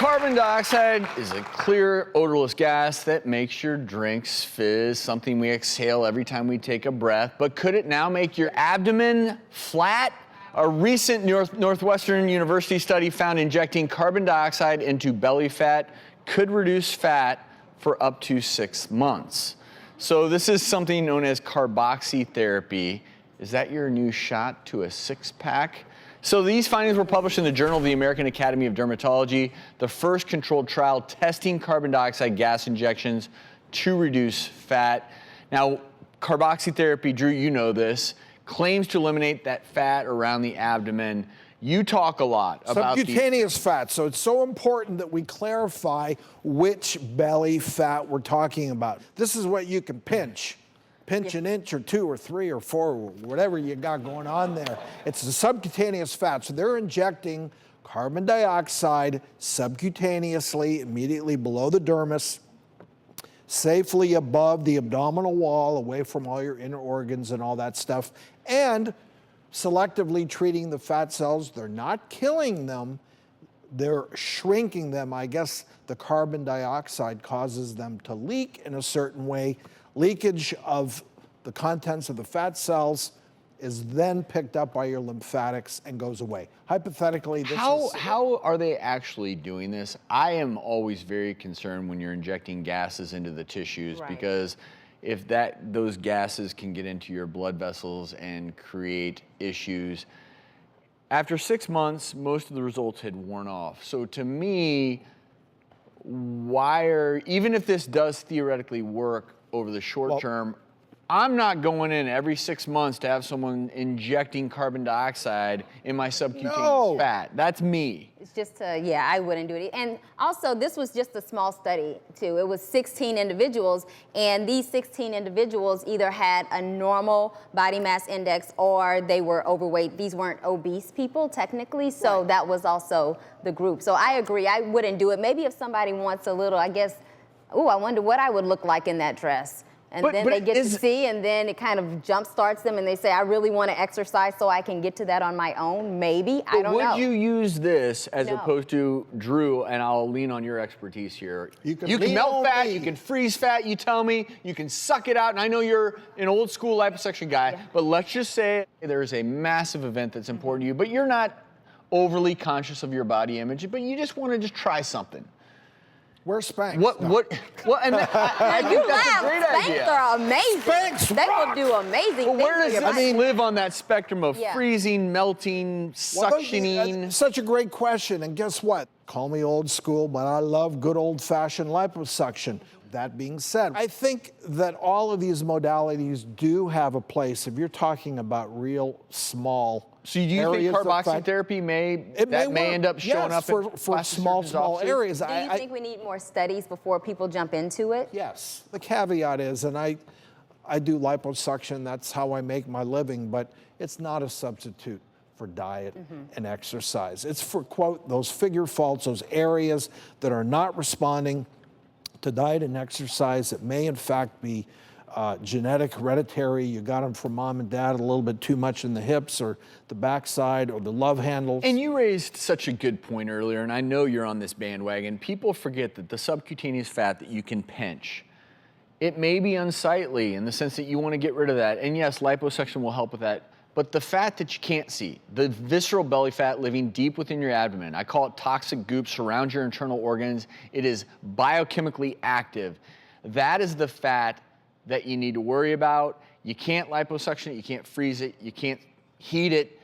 Carbon dioxide is a clear, odorless gas that makes your drinks fizz, something we exhale every time we take a breath. But could it now make your abdomen flat? A recent Northwestern University study found injecting carbon dioxide into belly fat could reduce fat for up to 6 months. So this is something known as carboxytherapy. Is that your new shot to a six-pack? So these findings were published in the Journal of the American Academy of Dermatology, the first controlled trial testing carbon dioxide gas injections to reduce fat. Now, carboxytherapy, Drew, you know this, claims to eliminate that fat around the abdomen. You talk a lot about subcutaneous fat, so it's so important that we clarify which belly fat we're talking about. This is what you can pinch. Pinch an inch or 2 or 3 or 4, whatever you got going on there. It's the subcutaneous fat. So they're injecting carbon dioxide subcutaneously, immediately below the dermis, safely above the abdominal wall, away from all your inner organs and all that stuff, and selectively treating the fat cells. They're not killing them, they're shrinking them. I guess the carbon dioxide causes them to leak in a certain way. Leakage of the contents of the fat cells is then picked up by your lymphatics and goes away. Hypothetically, how are they actually doing this? I am always very concerned when you're injecting gases into the tissues, right, because if those gases can get into your blood vessels and create issues. After 6 months, most of the results had worn off. So to me, even if this does theoretically work over the short term, I'm not going in every 6 months to have someone injecting carbon dioxide in my subcutaneous fat. That's me. It's just, yeah, I wouldn't do it. And also, this was just a small study, too. It was 16 individuals, and these 16 individuals either had a normal body mass index or they were overweight. These weren't obese people, technically, so right, that was also the group. So I agree, I wouldn't do it. Maybe if somebody wants a little, I guess, ooh, I wonder what I would look like in that dress. And then they get to see, and then it kind of jump starts them, and they say, I really want to exercise so I can get to that on my own. Maybe, I don't know. Would you use this as opposed to Drew, and I'll lean on your expertise here. You can melt fat, you can freeze fat, you tell me, you can suck it out, and I know you're an old school liposuction guy, but let's just say there's a massive event that's important to you, but you're not overly conscious of your body image, but you just want to just try something. Wear Spanx. And I think that's a great idea. Spanx are amazing. Spanx they will do amazing things. Where does this live on that spectrum of freezing, melting, suctioning? That's such a great question, and guess what? Call me old school, but I love good old-fashioned liposuction. That being said, I think that all of these modalities do have a place if you're talking about real small. So do you think carboxytherapy may end up showing up for small areas? Do you think we need more studies before people jump into it? Yes. The caveat is, and I do liposuction, that's how I make my living, but it's not a substitute for diet and exercise. It's for, quote, those figure faults, those areas that are not responding to diet and exercise that may in fact be genetic, hereditary. You got them from mom and dad a little bit too much in the hips or the backside or the love handles. And you raised such a good point earlier, and I know you're on this bandwagon. People forget that the subcutaneous fat that you can pinch, it may be unsightly in the sense that you want to get rid of that. And yes, liposuction will help with that. But the fat that you can't see, the visceral belly fat living deep within your abdomen, I call it toxic goop, surrounds your internal organs. It is biochemically active. That is the fat that you need to worry about. You can't liposuction it, you can't freeze it, you can't heat it.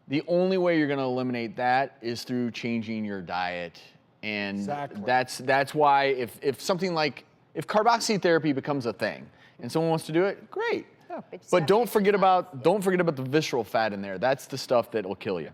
The only way you're gonna eliminate that is through changing your diet. And that's why if carboxy therapy becomes a thing and someone wants to do it, great. But don't forget about the visceral fat in there. That's the stuff that will kill you.